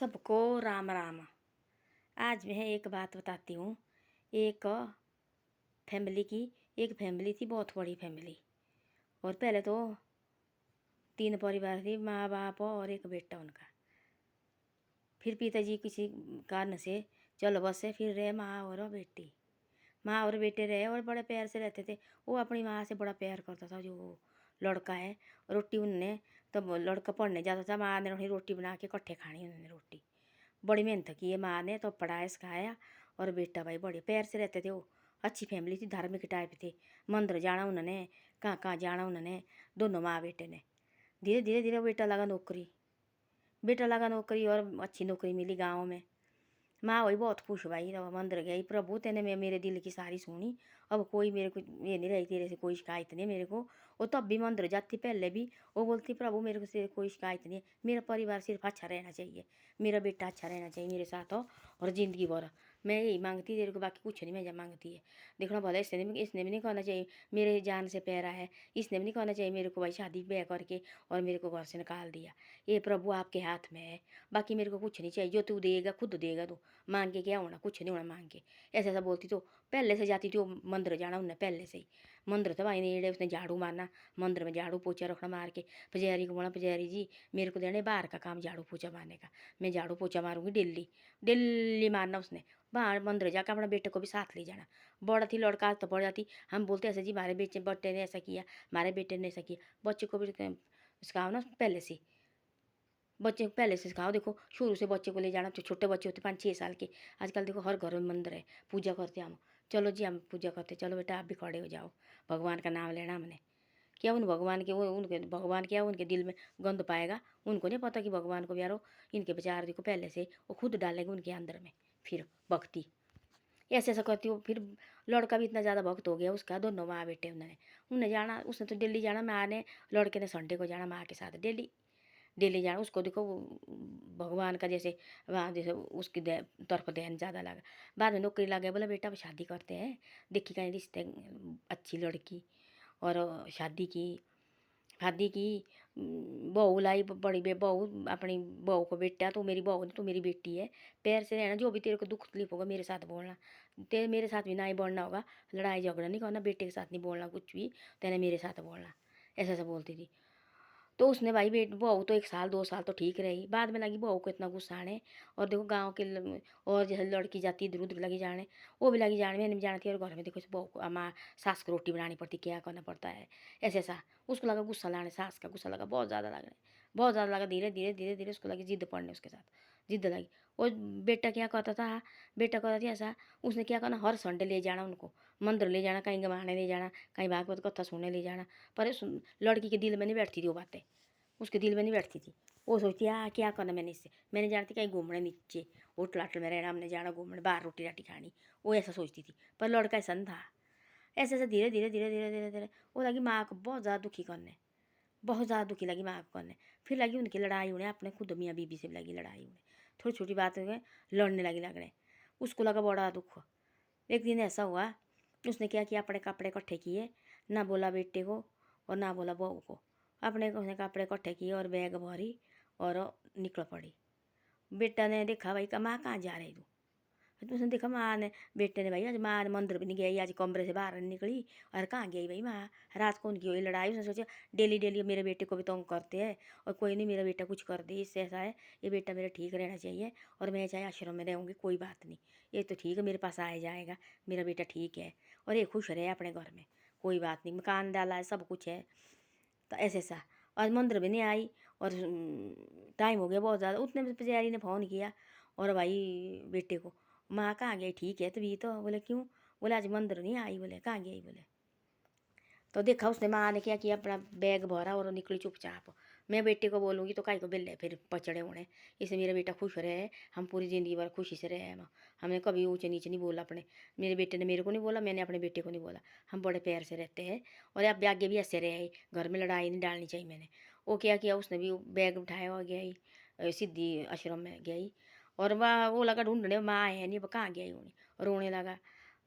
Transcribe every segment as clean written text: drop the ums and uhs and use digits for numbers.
सबको राम राम। आज मैं एक बात बताती हूँ। एक फैमिली थी, बहुत बड़ी फैमिली। और पहले तो 3 परिवार थी, माँ बाप और एक बेटा उनका। फिर पिताजी किसी कारण से चलो बस से फिर रहे माँ और बेटी। माँ और बेटे रहे और बड़े प्यार से रहते थे। वो अपनी माँ से बड़ा प्यार करता था। जो लड़का है, रोटी उनने तब लड़का पढ़ने जाता था, माँ ने रोटी बना के इकट्ठे खानी। उन्होंने रोटी बड़ी मेहनत की है माँ ने, तो पढ़ाया सिखाया। और बेटा भाई बड़े प्यार से रहते थे। वो अच्छी फैमिली थी, धार्मिक टाइप थे। मंदिर जाना उन्होंने, कहाँ कहाँ जाना उन्होंने, दोनों माँ बेटे ने। धीरे धीरे धीरे बेटा लगा नौकरी और अच्छी नौकरी मिली गाँव में। माँ वही बहुत खुश भाई। तो मंदिर गई, प्रभु तेने मेरे दिल की सारी सुनी। अब कोई मेरे को ये नहीं रही, तेरे से कोई शिकायत नहीं मेरे को। वो तब भी मंदिर जाती, पहले भी वो बोलती प्रभु मेरे को से कोई शिकायत नहीं है। मेरा परिवार सिर्फ अच्छा रहना चाहिए, मेरा बेटा अच्छा रहना चाहिए मेरे साथ हो और ज़िंदगी भर। मैं यही मांगती तेरे को, बाकी कुछ नहीं मैं मांगती है। देखना भला इसने भी नहीं कहना चाहिए मेरे जान से प्यारा है। इसने भी नहीं कहना चाहिए मेरे को भाई शादी ब्याह करके और मेरे को घर से निकाल दिया। ये प्रभु आपके हाथ में है, बाकी मेरे को कुछ नहीं चाहिए। जो तू देगा खुद देगा तू, मांग के क्या होना, कुछ नहीं होना मांग के। ऐसा ऐसा बोलती। तो पहले से जाती थी वो मंदिर जाना उनने, पहले से ही मंदिर था भाई नेड़े। उसने झाड़ू मारना, मंदिर में झाड़ू पोछा रखना मार के। पुजारी को बोला पुजारी जी मेरे को देने बाहर का काम झाड़ू पोछा मारने का, मैं झाड़ू पोछा मारूंगी डेली। डेली मारना उसने बाहर मंदिर जाकर। अपने बेटे को भी साथ ले जाना। बड़ा थी लड़का तो बढ़ जाती। हम बोलते ऐसे जी हमारे बेटे ने ऐसा किया, हमारे बेटे ने ऐसा किया। बच्चे को भी सिखाओ ना पहले से, बच्चे को पहले से सिखाओ। देखो शुरू से बच्चे को ले जाना। तो छोटे बच्चे होते 5-6 साल के, आजकल देखो हर घर में मंदिर है, पूजा करते हम। चलो जी हम पूजा करते, चलो बेटा आप भी खड़े हो जाओ, भगवान का नाम लेना हमने। क्या उन भगवान के उनके भगवान क्या उनके दिल में गंद पाएगा? उनको नहीं पता कि भगवान को प्यारो। इनके विचार देखो पहले से वो खुद डालेंगे उनके अंदर में। फिर भक्ति ऐसे ऐसा करती हो। फिर लड़का भी इतना ज़्यादा भक्त हो गया उसका। दोनों माँ बेटे उन्होंने उन्हें जाना, उसने तो डेली जाना। माँ ने, लड़के ने संडे को जाना माँ के साथ डेली। डेली जाना। उसको देखो भगवान का जैसे वहाँ जैसे उसकी तरफ ध्यान ज़्यादा लगा। बाद में नौकरी लग गया, बोला बेटा अब शादी करते हैं, देखी कहीं रिश्ते अच्छी लड़की। और शादी की बहू लाई, बड़ी बहू अपनी बहू को बेटा, तो मेरी बहू तो मेरी बेटी है। प्यार से रहना, जो भी तेरे को दुख तकलीफ होगा मेरे साथ बोलना। तेरे मेरे साथ भी ना ही बोलना होगा, लड़ाई झगड़ा नहीं करना, बेटे के साथ नहीं बोलना कुछ भी, तेने मेरे साथ बोलना। ऐसा ऐसा बोलती थी। तो उसने भाई बहू तो 1 साल 2 साल तो ठीक रही। बाद में लगी बहू को इतना गुस्सा आने। और देखो गाँव के और जैसे लड़की जाती इधर उधर लगी जाने, वो भी लगी जाने, मैंने भी जाना थी। और घर में देखो बहू को माँ सास को रोटी बनानी पड़ती, क्या करना पड़ता है ऐसे ऐसा। उसको लगा गुस्सा लाने, सास का गुस्सा लगा बहुत ज़्यादा लगने, बहुत ज़्यादा लगा। धीरे धीरे धीरे धीरे उसको लगी जिद पड़ने उसके साथ, जिद लगी। और बेटा क्या कहता था, बेटा कहता था ऐसा, उसने क्या करना हर संडे ले जाना उनको, मंदिर ले जाना, कहीं गवाने ले जाना, कहीं भागवत कथा सुनने ले जाना। पर लड़की के दिल में नहीं बैठती थी वो बातें, उसके दिल में नहीं बैठती थी। वो सोचती क्या करना मैंने इससे, मैंने जानती कहीं घूमने नीचे होटल आटल में रहना, हमने जाना घूमने, बाहर रोटी राटी खानी। वो ऐसा सोचती थी। पर लड़का ऐसा नहीं था। ऐसे ऐसे धीरे धीरे धीरे धीरे धीरे धीरे वो लगी माँ को बहुत ज़्यादा दुखी करने, बहुत ज़्यादा दुखी लगी माँ को करने। फिर लगी उनकी लड़ाई होने, अपने खुद मियाँ बीबी से भी लगी लड़ाई होने। थोड़ी छोटी बात में लड़ने लगी लगने। उसको लगा बड़ा दुख। एक दिन ऐसा हुआ, उसने क्या किया, अपने कपड़े इकट्ठे किए, ना बोला बेटे को और ना बोला बहू को। अपने उसने कपड़े इकट्ठे किए और बैग भरी और निकल पड़ी। बेटा ने देखा भाई का माँ कहाँ जा रही तू। तो उसने देखा माँ ने, बेटे ने भाई आज माँ मंदिर भी नहीं गई, आज कमरे से बाहर नहीं निकली। और कहाँ गई भाई माँ, रात को उनकी हुई लड़ाई। उसने सोचा डेली डेली मेरे बेटे को भी तंग करते हैं और कोई नहीं मेरा बेटा कुछ कर दे, इससे ऐसा है ये बेटा मेरा ठीक रहना चाहिए। और मैं चाहे आश्रम में रहूँगी कोई बात नहीं, ये तो ठीक है मेरे पास आया जाएगा, मेरा बेटा ठीक है और ये खुश रहे अपने घर में, कोई बात नहीं, मकान डाला है सब कुछ है। तो ऐसे ऐसा आज मंदिर भी नहीं आई। और टाइम हो गया बहुत ज़्यादा। उतने में पुजारी ने फ़ोन किया और भाई बेटे को, माँ कहाँ गई, ठीक है तभी तो। बोले क्यों, बोले आज मंदिर नहीं आई। बोले कहाँ गई, बोले। तो देखा उसने माँ ने क्या किया, अपना बैग भरा और निकली चुपचाप। मैं बेटे को बोलूँगी तो काई को बिल्ले फिर पचड़े होने, इसलिए मेरा बेटा खुश रहे, हम पूरी ज़िंदगी भर खुशी से रहे हम। हमने कभी ऊँचे नीचे नहीं बोला अपने, मेरे बेटे ने मेरे को नहीं बोला, मैंने अपने बेटे को नहीं बोला। हम बड़े प्यार से रहते हैं और अब आगे भी ऐसे रहे, घर में लड़ाई नहीं डालनी चाहिए मैंने। वो क्या किया, उसने भी बैग उठाया और गई सीधी आश्रम में गई। और वह वो लगा ढूंढने, माँ है नहीं, कहाँ गई होनी, रोने लगा।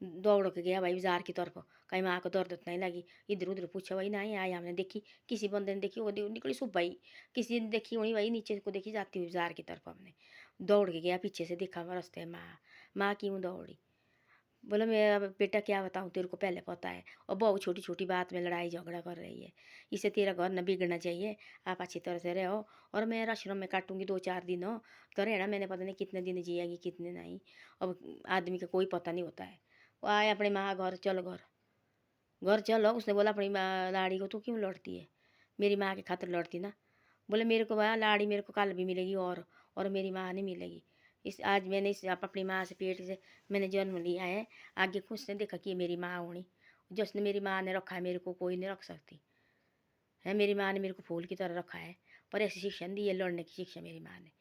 दौड़ के गया भाई बाजार की तरफ, कहीं माँ को दर्द उतना ही लगी। इधर उधर पूछा, वही नहीं आई, हमने देखी किसी बंदे ने देखी, वो निकली सुबह ही, किसी ने देखी वहीं, वही नीचे को देखी जाती हुई बाजार की तरफ हमने दौड़ के गया, पीछे से देखा रास्ते में माँ। माँ क्यों दौड़ी? बोला मैं अब बेटा क्या बताऊँ तेरे को, पहले पता है और बहू छोटी छोटी बात में लड़ाई झगड़ा कर रही है, इससे तेरा घर न बिगड़ना चाहिए, आप अच्छी तरह से रहो। और मैं आश्रम में काटूंगी 2-4 दिन हो तो रहना, मैंने पता नहीं कितने दिन जिएगी कितने नहीं। अब आदमी का कोई पता नहीं होता है। वो आए अपनी माँ घर, चल घर, घर चलो। उसने बोला अपनी माँ लाड़ी को तू क्यों लड़ती है? मेरी माँ के खातिर लड़ती ना। बोले मेरे को वह लाड़ी मेरे को कल भी मिलेगी और मेरी माँ नहीं मिलेगी। इस आज मैंने इस अपनी माँ से पेट से मैंने जन्म लिया है, आगे कुछ ने देखा कि ये मेरी माँ होनी, जिसने मेरी माँ ने रखा है मेरे को कोई नहीं रख सकती है। मेरी माँ ने मेरे को फूल की तरह रखा है, पर ऐसी शिक्षा दी है, लड़ने की शिक्षा मेरी माँ ने।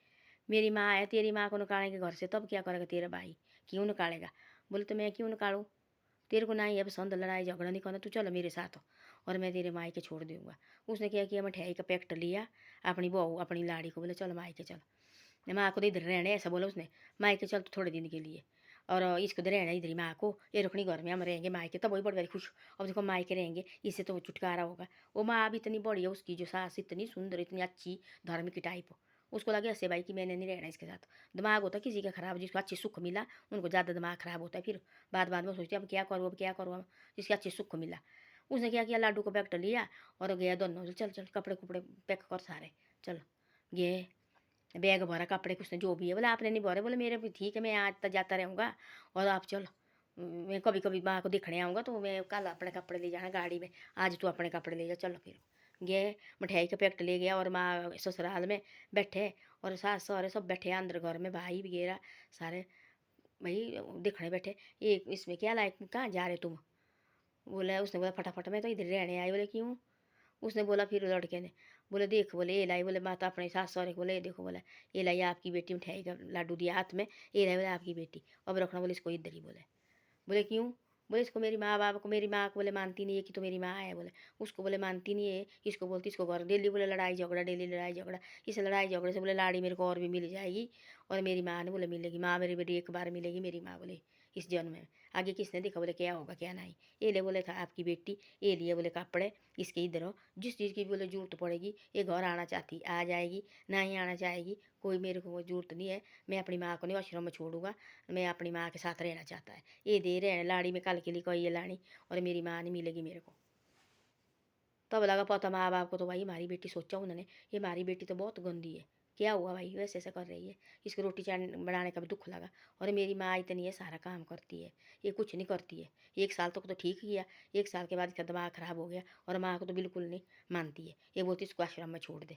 मेरी माँ है, तेरी माँ को निकालेंगे घर से तब क्या करेगा तेरा भाई, क्यों निकालेगा? बोले तो मैं क्यों निकालूँ, तेरे को ना ही है पसंद लड़ाई झगड़ा नहीं करना, तू चलो मेरे साथ और मैं तेरे माई के छोड़ दूंगा। उसने क्या किया, मिठाई का पैकेट लिया अपनी बहू अपनी लाड़ी को, बोले चलो माई के चलो। माँ को तो इधर रहने, ऐसा बोला उसने, माई के चल तो थोड़े दिन के लिए, और इसको तो रहना इधर ही माँ को, ये रखनी घर में हम रहेंगे माई के, तब वही बड़ी बड़ी खुश। अब देखो माई के रहेंगे, इससे तो वो छुटकारा होगा। वो माँ भी इतनी बड़ी है उसकी, जो सास इतनी सुंदर इतनी अच्छी धार्मिक टाइप हो, उसको लगे ऐसे भाई कि मैंने नहीं रहना इसके साथ। दिमाग होता किसी का खराब, जिसको अच्छी सुख मिला उनको ज़्यादा दिमाग खराब होता है, फिर बाद में सोचते अब क्या करूँ अब क्या करूँ, अब जिसके अच्छे सुख मिला। उसने क्या किया, लाडू को पैकेट लिया और गया दोनों, चल चल कपड़े कुपड़े पैक कर सारे, चल गए। बैग भरा कपड़े कुछ ने जो भी है, बोले आपने नहीं भरे, बोले मेरे भी ठीक है मैं आज तक जाता रहूँगा और आप चलो, मैं कभी कभी माँ को दिखने आऊँगा तो मैं कल अपने कपड़े ले जाना गाड़ी में, आज तू अपने कपड़े ले जा, चलो फिर गए। मिठाई का पैकेट ले गया और माँ ससुराल में बैठे और सास सहुरे सब बैठे अंदर घर में, भाई वगैरह सारे भाई दिखने बैठे। ये इसमें क्या लायक, कहाँ जा रहे तुम? बोला, उसने बोला फटाफट मैं तो इधर रहने आई। बोले क्यों? उसने बोला फिर लड़के ने, बोले देख, बोले ये लाई, बोले माता अपने सास सहुरे को बोले ये देखो, बोला ये लाई आपकी बेटी, मिठाई का लाडू दिया हाथ में, ये लाई बोले आपकी बेटी, अब रखना बोले इसको इधर ही। बोले बोले क्यों? बोले इसको मेरी माँ बाप को, मेरी माँ को बोले मानती नहीं है कि तो मेरी माँ है, बोले उसको बोले मानती नहीं है, इसको बोलती इसको घर डेली बोले लड़ाई झगड़ा, डेली लड़ाई झगड़ा। इस लड़ाई झगड़े से बोले लाड़ी मेरे को और भी मिल जाएगी और मेरी माँ ने बोले मिलेगी, माँ मेरी बेटी एक बार मिलेगी मेरी माँ, बोले इस जन्म में। आगे किसने देखा, बोले क्या होगा क्या नहीं। ये ले बोले था आपकी बेटी, ये लिए बोले कपड़े, इसके इधर हो, जिस चीज़ की बोले जरूरत पड़ेगी ये घर आना चाहती आ जाएगी, ना ही आना चाहेगी कोई मेरे को जरूरत नहीं है। मैं अपनी माँ को नहीं आश्रम में छोड़ूंगा, मैं अपनी माँ के साथ रहना चाहता है। ये दे रहे हैं लाड़ी में कल के लिए कोई ये लाड़ी, और मेरी माँ नहीं मिलेगी मेरे को। तब लगा पता माँ बाप को तो भाई हमारी बेटी, सोचा उन्होंने ये हमारी बेटी तो बहुत गंदी है, क्या हुआ भाई वैसे ऐसा कर रही है, इसको रोटी चाय बनाने का भी दुख लगा। और मेरी माँ इतनी है सारा काम करती है, ये कुछ नहीं करती है। 1 साल तक तो ठीक किया, 1 साल के बाद इसका दिमाग खराब हो गया और माँ को तो बिल्कुल नहीं मानती है। ये बोलती इसको आश्रम में छोड़ दे,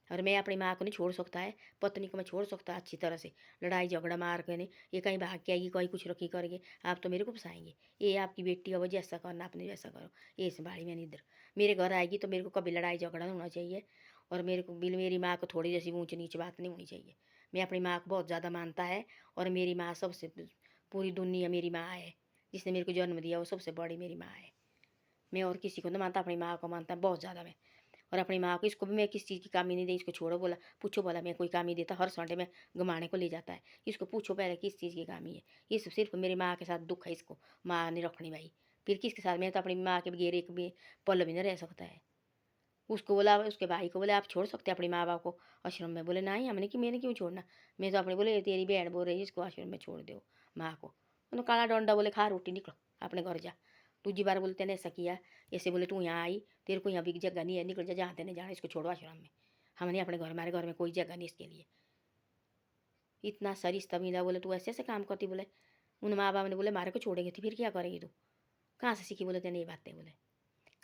और मैं अपनी माँ को नहीं छोड़ सकता है, पत्नी को मैं छोड़ सकता अच्छी तरह से, लड़ाई झगड़ा मार के नहीं। ये कहीं भाग के आएगी, कोई कुछ रखी करेंगे, आप तो मेरे को फंसाएंगे। ये आपकी बेटी है, वो जैसा करना आपने वैसा करो, ये संभाली मैंने इधर। मेरे घर आएगी तो मेरे को कभी लड़ाई झगड़ा नहीं होना चाहिए, और मेरे को बिल मेरी माँ को थोड़ी जैसी ऊँच नीच बात नहीं होनी चाहिए। मैं अपनी माँ को बहुत ज़्यादा मानता है, और मेरी माँ सबसे, पूरी दुनिया मेरी माँ है, जिसने मेरे को जन्म दिया वो सबसे बड़ी मेरी माँ है। मैं और किसी को नहीं मानता, अपनी माँ को मानता बहुत ज़्यादा मैं। और अपनी माँ को, इसको भी मैं किस चीज़ की कमी नहीं दी, इसको छोड़ो बोला, पूछो बोला मैं कोई कमी देता, हर संडे में घुमाने को ले जाता है। इसको पूछो पहले किस चीज़ की कमी है, ये सिर्फ मेरी माँ के साथ दुख है इसको, माँ नहीं रखनी भाई। फिर किसके साथ, मैं तो अपनी माँ के बगैर एक भी पल भी नहीं रह सकता है। उसको बोला, उसके भाई को बोले आप छोड़ सकते अपने माँ बाप को आश्रम में, बोले नहीं हमने कि मैंने क्यों छोड़ना। मैं तो अपने बोले तेरी बहन बोल रही है इसको आश्रम में छोड़ दो माँ को। उन्होंने काला डंडा बोले खा रोटी निकलो अपने घर जा। दूसरी बार बोलते ने ऐसा किया, ऐसे बोले तू यहाँ आई, तेरे को यहाँ भी जगह नहीं है, निकल जा जहाँ तेने जाना, इसको छोड़ो आश्रम में, हमने अपने घर, हमारे घर में कोई जगह नहीं इसके लिए। इतना सरिश्ता मिला, बोले तू ऐसे ऐसे काम करती, बोले उन माँ बाप ने बोले मारे को छोड़ेंगे थी, फिर क्या करेगी तू, कहाँ से सीखी, बोले तेने ये बातें। बोले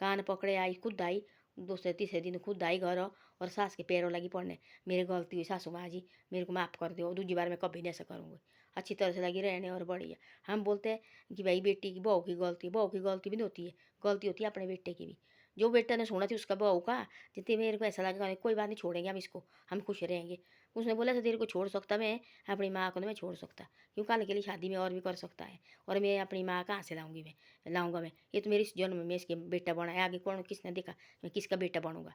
कान पकड़े आई, खुद आई, दूसरे तीसरे दिन खुद आई घर, और सास के पैरों लगी पड़ने, मेरी गलती हुई सासू माँ जी, मेरे को माफ़ कर दो, दूसरी बार मैं कभी नहीं ऐसा करूँगी, अच्छी तरह से लगी रहने और बढ़िया। हम बोलते हैं कि भाई बेटी की बहू की गलती, बहू की गलती भी नहीं होती है, गलती होती है अपने बेटे की भी। जो बेटा ने सुना थी उसका बहू का, जितने मेरे को ऐसा लगा कोई बात नहीं छोड़ेंगे हम इसको, हम खुश रहेंगे। उसने बोला था तेरे को छोड़ सकता मैं, अपनी माँ को नहीं मैं छोड़ सकता, क्यों कल के लिए शादी में और भी कर सकता है, और मैं अपनी माँ कहाँ से लाऊंगी, मैं लाऊंगा मैं, ये तो मेरे इस जन्म में इसके बेटा बना है, आगे कौन किसने देखा मैं किसका बेटा बनूंगा।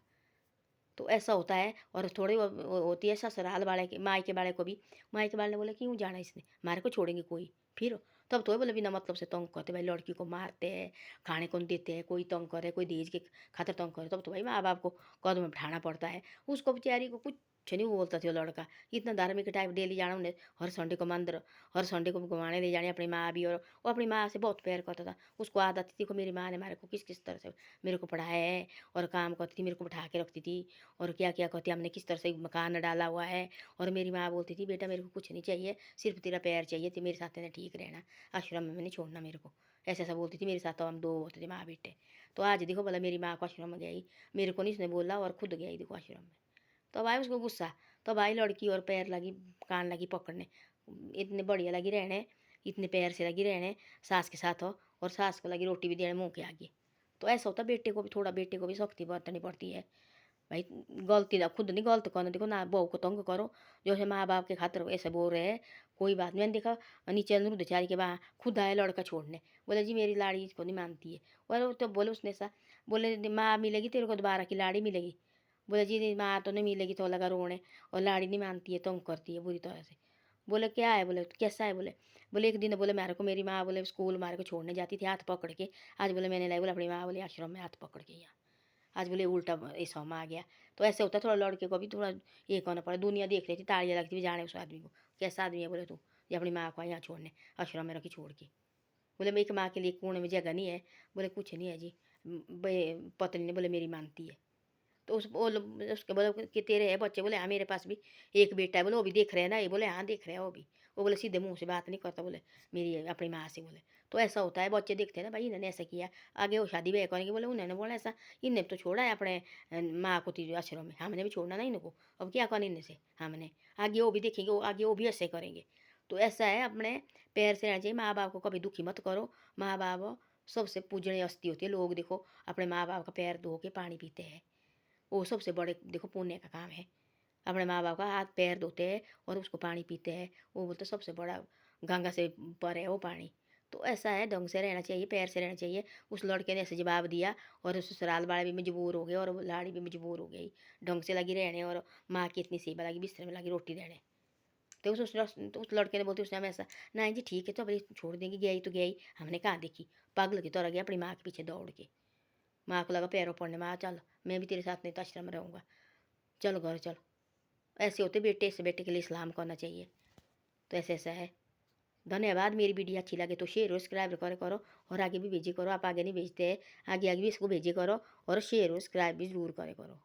तो ऐसा होता है। और थोड़ी होती है ससुराल वाले के, मायके वाले को भी, मायके वाले ने बोला क्यों जाना इसने, हमारे को छोड़ेंगे कोई, फिर तब तो बोले बिना मतलब से तंग करते भाई, लड़की को मारते हैं, खाने को नहीं देते हैं, कोई तंग करे, कोई दहेज के खातिर तंग करे, तब तो भाई माँ बाप को कदम में बिठाना पड़ता है। उसको बेचारी को कुछ नहीं बोलता था वो लड़का। इतना धार्मिक टाइप, डेली जाना उन्हें, हर संडे को मंदिर, हर संडे को घुमाने ले जाने अपनी माँ भी। और वो अपनी माँ से बहुत प्यार करता था। उसको आदत थी, देखो मेरी माँ ने मेरे को किस किस तरह से मेरे को पढ़ाया है, और काम करती थी, मेरे को बैठा के रखती थी, और क्या क्या करती, हमने किस तरह से मकान डाला हुआ है। और मेरी माँ बोलती थी, बेटा मेरे को कुछ नहीं चाहिए, सिर्फ तेरा प्यार चाहिए, तो मेरे साथ तेने ठीक रहना, आश्रम में नहीं छोड़ना मेरे को। ऐसा ऐसा बोलती थी मेरे साथ। तो हम दो होते थे माँ बेटे। तो आज देखो भला मेरी माँ को आश्रम में गई, मेरे को नहीं उसने बोला, और खुद गई देखो आश्रम में। तो अब आए उसको गुस्सा। तो अब आई लड़की और पैर लगी, कान लगी पकड़ने, इतने बढ़िया लगी रहने, इतने पैर से लगी रहने सास के साथ हो, और सास को लगी रोटी भी देने मुँह के आगे। तो ऐसा होता बेटे को भी, थोड़ा बेटे को भी सख्ती बरतनी पड़ती है भाई। गलती ना, खुद नहीं गलत करना, देखो ना बहू को तंग करो, जैसे माँ बाप के खातिर ऐसे बोल रहे हैं, कोई बात नहीं। मैंने देखा नीचे अनुरुद्धाचार्य के वहाँ खुद आए लड़का छोड़ने, बोले जी मेरी लाड़ी इसको नहीं मानती है। और तो बोले उसने सा, बोले माँ मिलेगी तेरे को दोबारा की लाड़ी मिलेगी। बोले जी माँ तो नहीं मिलेगी, तो लगा रोने, और लाड़ी नहीं मानती है, तंग करती है बुरी तरह से। बोले क्या है, बोले कैसा है, बोले बोले एक दिन बोले मेरे को मेरी माँ बोले स्कूल मारे को छोड़ने जाती थी हाथ पकड़ के, आज बोले मैंने लाई बोले अपनी माँ बोले आश्रम में हाथ पकड़ के यहाँ, आज बोले उल्टा ऐसा में आ गया। तो ऐसे होता है, थोड़ा लड़के को भी थोड़ा ये करना पड़ा। दुनिया देख रही थी, ताड़ियाँ लगती थी, जाने उस आदमी को कैसा आदमी है, बोले तू ये अपनी माँ को यहाँ छोड़ने आश्रम में रखी छोड़ के। बोले मैं एक माँ के लिए कोने में जगह नहीं है। बोले कुछ नहीं है जी, पत्नी ने बोले मेरी मानती है। तो उसके बोले कि तेरे है बच्चे, बोले हाँ मेरे पास भी एक बेटा है, बोले वो भी देख रहे हैं ना, ये बोले हाँ देख रहे हैं वो भी। वो बोले सीधे मुंह से बात नहीं करता, बोले मेरी अपनी माँ से, बोले तो ऐसा होता है, बच्चे देखते हैं ना भाई इन्होंने ऐसा किया, आगे वो शादी ब्याह करेंगे, बोले उन्होंने बोला ऐसा, इनने तो छोड़ा है अपने माँ को तीज आश्रम में, हमने भी छोड़ना ना इनको, अब क्या करना इनसे हमने, आगे वो भी देखेंगे, वो आगे वो भी ऐसे करेंगे। तो ऐसा है, अपने पैर से रहना चाहिए, माँ बाप को कभी दुखी मत करो। माँ बाप सबसे पूजनीय हस्ती होती है। लोग देखो अपने माँ बाप का पैर धो के पानी पीते हैं, वो सबसे बड़े देखो पुण्य का काम है। अपने माँ बाप का हाथ पैर धोते हैं और उसको पानी पीते हैं, वो बोलते सबसे बड़ा गंगा से पर है वो पानी। तो ऐसा है, ढंग से रहना चाहिए, पैर से रहना चाहिए। उस लड़के ने ऐसे जवाब दिया, और ससुराल वाले भी मजबूर हो गए, और लाड़ी भी मजबूर हो गई ढंग से लगी रहने, और माँ की इतनी सेवा लगी, बिस्तर में लगी रोटी देने। तो उस लड़के ने बोलते उसने हमें ऐसा, ना जी ठीक है तो अभी छोड़ देंगे, गई तो गई, हमने कहाँ देखी, पागल की तरह गया अपनी माँ के पीछे दौड़ के। माँ को लगा पैरों पड़ने, माँ चल मैं भी तेरे साथ नहीं तो आश्रम में रहूँगा, चलो घर चलो। ऐसे होते बेटे से बेटे के लिए सलाम करना चाहिए। तो ऐसे ऐसा है। धन्यवाद। मेरी वीडियो अच्छी लगे तो शेयर और सब्सक्राइब करो, और आगे भी भेजे करो। आप आगे नहीं भेजते हैं, आगे आगे भी इसको भेजे करो, और शेयर और सब्सक्राइब भी जरूर करो।